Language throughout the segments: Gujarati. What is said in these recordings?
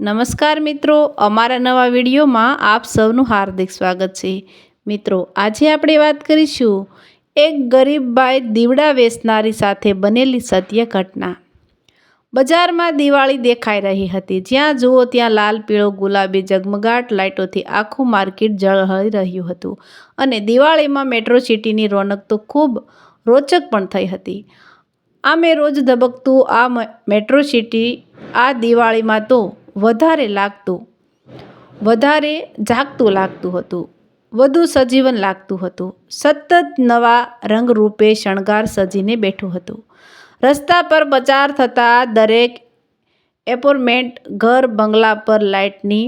નમસ્કાર મિત્રો, અમારા નવા વિડીયોમાં આપ સૌનું હાર્દિક સ્વાગત છે। મિત્રો, આજે આપણે વાત કરીશું એક ગરીબ બાઈ દીવડા વેચનારી સાથે બનેલી સત્ય ઘટના। બજારમાં દિવાળી દેખાઈ રહી હતી। જ્યાં જુઓ ત્યાં લાલ, પીળો, ગુલાબી ઝગમગાટ લાઇટોથી આખું માર્કેટ ઝળહળી રહ્યું હતું અને દિવાળીમાં મેટ્રો સિટીની રોનક તો ખૂબ રોચક પણ થઈ હતી। આમે રોજ ધબકતું આ મેટ્રો સિટી આ દિવાળીમાં તો વધારે જાગતું લાગતું હતું, વધુ સજીવન લાગતું હતું। સતત નવા રંગરૂપે શણગાર સજીને બેઠું હતું। રસ્તા પર પસાર થતા દરેક એપાર્ટમેન્ટ, ઘર, બંગલા પર લાઇટની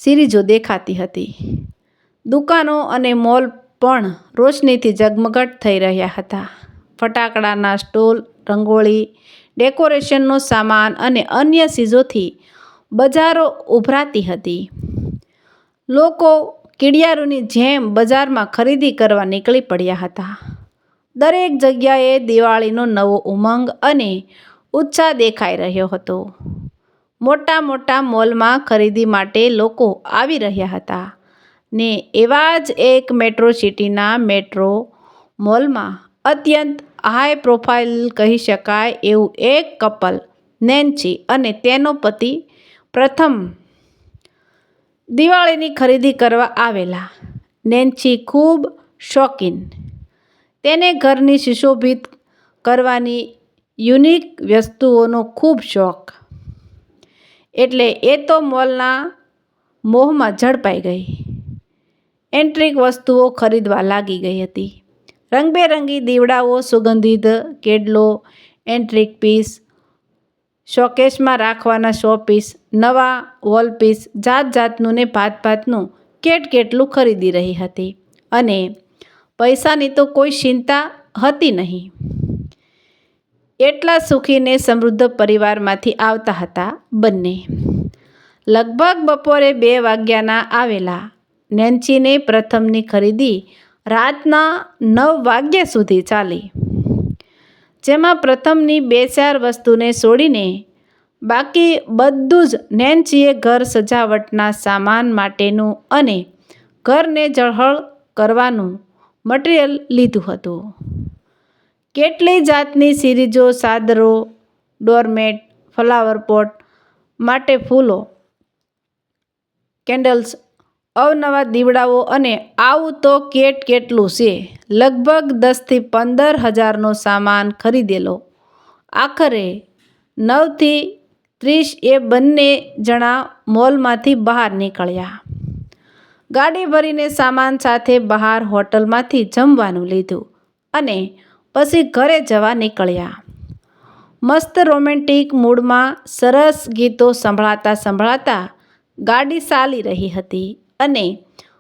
સિરીજો દેખાતી હતી। દુકાનો અને મોલ પણ રોશનીથી ઝગમગટ થઈ રહ્યા હતા। ફટાકડાના સ્ટોલ, રંગોળી, ડેકોરેશનનો સામાન અને અન્ય ચીજોથી બજારો ઉભરાતી હતી। લોકો કીડિયારોની જેમ બજારમાં ખરીદી કરવા નીકળી પડ્યા હતા। દરેક જગ્યાએ દિવાળીનો નવો ઉમંગ અને ઉત્સાહ દેખાઈ રહ્યો હતો। મોટા મોટા મોલમાં ખરીદી માટે લોકો આવી રહ્યા હતા ને એવા જ એક મેટ્રો સિટીના મેટ્રો મોલમાં અત્યંત હાઈ પ્રોફાઇલ કહી શકાય એવું એક કપલ નેન્સી અને તેનો પતિ પ્રથમ દિવાળીની ખરીદી કરવા આવેલા। નેન્સી ખૂબ શોખીન, તેને ઘરની સુશોભિત કરવાની યુનિક વસ્તુઓનો ખૂબ શોખ, એટલે એ તો મોલના મોહમાં ઝડપાઈ ગઈ। એન્ટિક વસ્તુઓ ખરીદવા લાગી ગઈ હતી। રંગબેરંગી દીવડાઓ, સુગંધિત કેન્ડલો, એન્ટિક પીસ, શોકેસમાં રાખવાના શોપીસ, નવા વોલપીસ, જાત જાતનું ને ભાતનું કેટલું ખરીદી રહી હતી અને પૈસાની તો કોઈ ચિંતા હતી નહીં। એટલા સુખી ને સમૃદ્ધ પરિવારમાંથી આવતા હતા બંને। લગભગ બપોરે 2 વાગ્યાના આવેલા નેન્સીને પ્રથમની ખરીદી રાતના 9 વાગ્યા સુધી ચાલી, જેમાં પ્રથમની 2-4 વસ્તુને છોડીને બાકી બધું જ નેન્સીએ ઘર સજાવટના સામાન માટેનું અને ઘરને ઝળહળ કરવાનું મટીરીયલ લીધું હતું। કેટલી જાતની સિરીજો, ચાદરો, ડોરમેટ, ફ્લાવર પોટ માટે ફૂલો, કેન્ડલ્સ, અવનવા દીવડાઓ અને આવું તો કેટલું છે। લગભગ 10 થી 15 હજારનો સામાન ખરીદેલો। આખરે 9 થી 30 એ બંને જણા મોલમાંથી બહાર નીકળ્યા। ગાડી ભરીને સામાન સાથે બહાર હોટલમાંથી જમવાનું લીધું અને પછી ઘરે જવા નીકળ્યા। મસ્ત રોમેન્ટિક મૂડમાં સરસ ગીતો સંભળાતા ગાડી ચાલી રહી હતી અને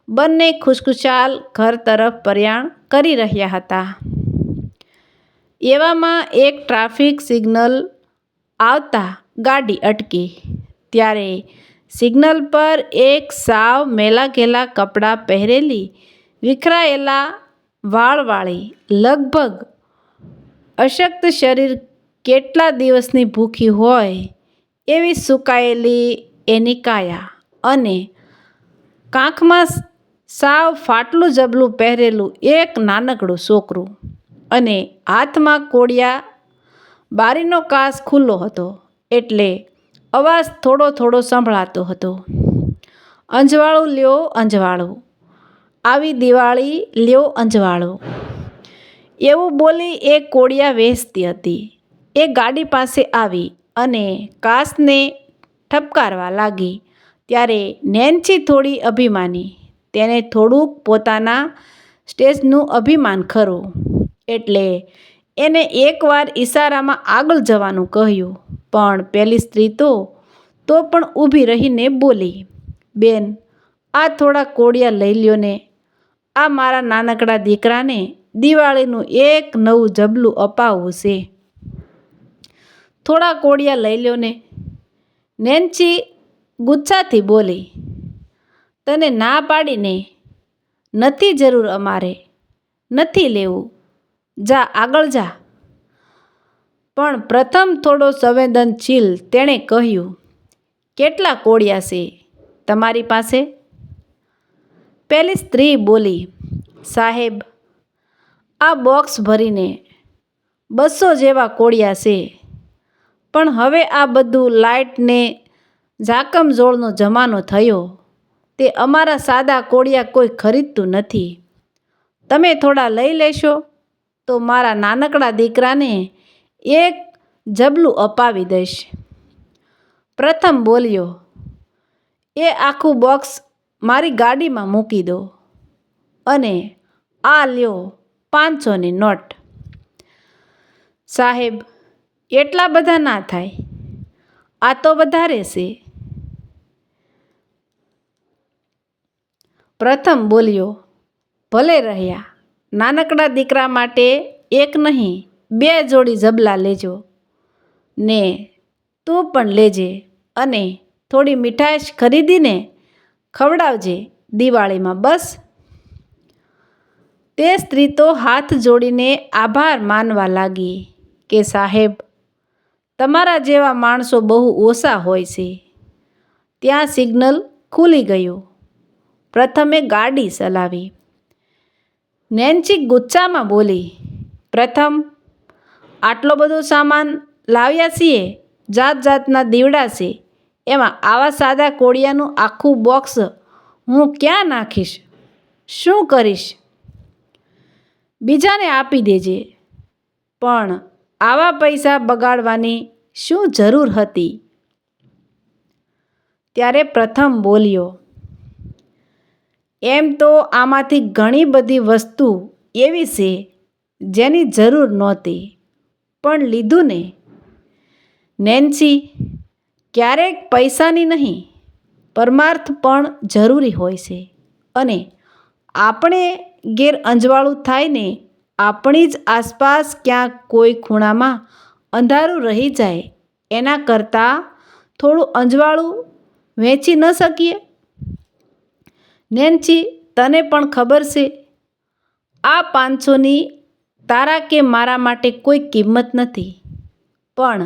બંને ખુશખુશાલ ઘર તરફ પ્રયાણ કરી રહ્યા હતા। એવામાં એક ટ્રાફિક સિગ્નલ આવતા ગાડી અટકી। ત્યારે સિગ્નલ પર એક સાવ મેલાઘેલા કપડાં પહેરેલી, વિખરાયેલા વાળવાળી, લગભગ અશક્ત શરીર, કેટલા દિવસની ભૂખી હોય એવી સૂકાયેલી એની કાયા અને કાંખમાં સાવ ફાટલું ઝબલું પહેરેલું એક નાનકડું છોકરું અને હાથમાં કોડિયા। બારીનો કાચ ખુલ્લો હતો એટલે અવાજ થોડો સંભળાતો હતો। અંજવાળું લ્યો અંજવાળું, આવી દિવાળી લ્યો અંજવાળું, એવું બોલી એ કોડિયા વેચતી હતી। એ ગાડી પાસે આવી અને કાચને ઠપકારવા લાગી। ત્યારે નેન્સી થોડી અભિમાની, તેને થોડુંક પોતાના સ્ટેટસનું અભિમાન ખરું, એટલે એને એકવાર ઈશારામાં આગળ જવાનું કહ્યું। પણ પેલી સ્ત્રી તો પણ ઊભી રહીને બોલી, બેન, આ થોડા કોડિયા લઈ લ્યો ને, આ મારા નાનકડા દીકરાને દિવાળીનું એક નવું ઝબલું અપાવવું છે, થોડા કોડિયા લઈ લ્યો ને। નેન્સી ગુસ્સાથી બોલી, તને ના પાડીને, નથી જરૂર, અમારે નથી લેવું, જા આગળ જા। પણ પ્રથમ થોડો સંવેદનશીલ તેણે કહ્યું, કેટલા કોળિયા છે તમારી પાસે? પેલી સ્ત્રી બોલી, સાહેબ, આ બોક્સ ભરીને 200 જેવા કોળિયા છે, પણ હવે આ બધું લાઇટને ઝાકમઝોળનો જમાનો થયો, તે અમારા સાદા કોળિયા કોઈ ખરીદતું નથી. તમે થોડા લઈ લેશો તો મારા નાનકડા દીકરાને એક જબલું અપાવી દઈશ. પ્રથમ બોલ્યો, એ આખું બોક્સ મારી ગાડીમાં મૂકી દો અને આ લ્યો 500ની નોટ. સાહેબ, એટલા બધા ના થાય, આ તો વધારે છે. પ્રથમ બોલ્યો, ભલે રહ્યા, નાનકડા દીકરા માટે એક નહીં 2 જોડી જબલા લેજો ને તું પણ લેજે અને થોડી મીઠાઈશ ખરીદીને ખવડાવજે દિવાળીમાં બસ. તે સ્ત્રી તો હાથ જોડીને આભાર માનવા લાગી કે સાહેબ, તમારા જેવા માણસો બહુ ઓછા હોય છે. ત્યાં સિગ્નલ ખુલી ગયું. પ્રથમે ગાડી ચલાવી. નેન્સી ગુસ્સામાં બોલી, પ્રથમ, આટલો બધો સામાન લાવ્યા છીએ, જાત જાતના દીવડા છે, એમાં આવા સાદા કોળિયાનું આખું બોક્સ હું ક્યાં નાખીશ? શું કરીશ? બીજાને આપી દેજે. પણ આવા પૈસા બગાડવાની શું જરૂર હતી? ત્યારે પ્રથમ બોલ્યો, એમ તો આમાંથી ઘણી બધી વસ્તુ એવી છે જેની જરૂર નહોતી, પણ લીધું ને. નેન્સી, ક્યારેક પૈસાની નહીં, પરમાર્થ પણ જરૂરી હોય છે, અને આપણે ઘેર અંજવાળું થાય ને આપણી જ આસપાસ ક્યાંક કોઈ ખૂણામાં અંધારું રહી જાય એના કરતાં થોડું અંજવાળું વેચી ન શકીએ? નેન્સી, તને પણ ખબર છે, આ 500ની તારા કે મારા માટે કોઈ કિંમત નથી, પણ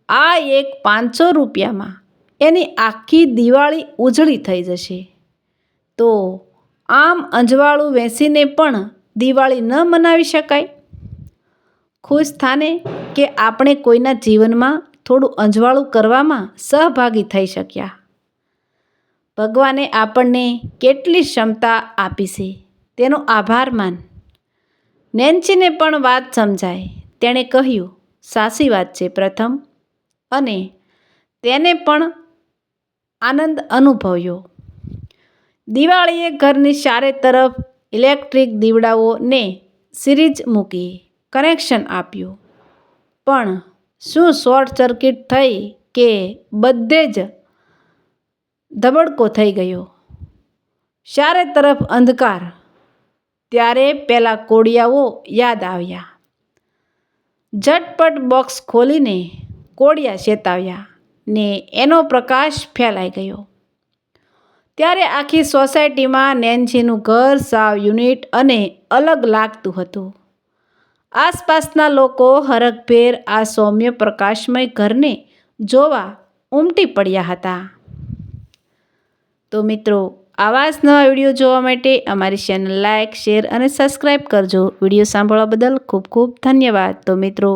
આ એક 500 રૂપિયામાં એની આખી દિવાળી ઉજળી થઈ જશે. તો આમ અંજવાળું વેચીને પણ દિવાળી ન મનાવી શકાય? ખુશ થાને કે આપણે કોઈના જીવનમાં થોડું અંજવાળું કરવામાં સહભાગી થઈ શક્યા. ભગવાને આપણને કેટલી ક્ષમતા આપી છે તેનો આભાર માન. નેન્સીને પણ વાત સમજાય. તેણે કહ્યું, સાચી વાત છે પ્રથમ, અને તેને પણ આનંદ અનુભવ્યો. દિવાળીએ ઘરની ચારે તરફ ઇલેક્ટ્રિક દીવડાઓને સિરીઝ મૂકી, કનેક્શન આપ્યું, પણ શું શોર્ટ સર્કિટ થઈ કે બધે જ ધબડકો થઈ ગયો? ચારે તરફ અંધકાર. ત્યારે પેલા કોળિયાઓ યાદ આવ્યા. ઝટપટ બોક્સ ખોલીને કોળિયા ચેતાવ્યા ને એનો પ્રકાશ ફેલાઈ ગયો. ત્યારે આખી સોસાયટીમાં નેન્સીનું ઘર સાવ યુનિટ અને અલગ લાગતું હતું. આસપાસના લોકો હરખભેર આ સૌમ્ય પ્રકાશમય ઘરને જોવા ઉમટી પડ્યા હતા. તો મિત્રો, આવા જ નવા વિડીયો જોવા માટે અમારી ચેનલ લાઇક, શેર અને સબસ્ક્રાઈબ કરજો. વિડીયો સાંભળવા બદલ ખૂબ ખૂબ ધન્યવાદ. તો મિત્રો,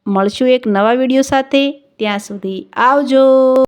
મળશું એક નવા વિડીયો સાથે. ત્યાં સુધી આવજો.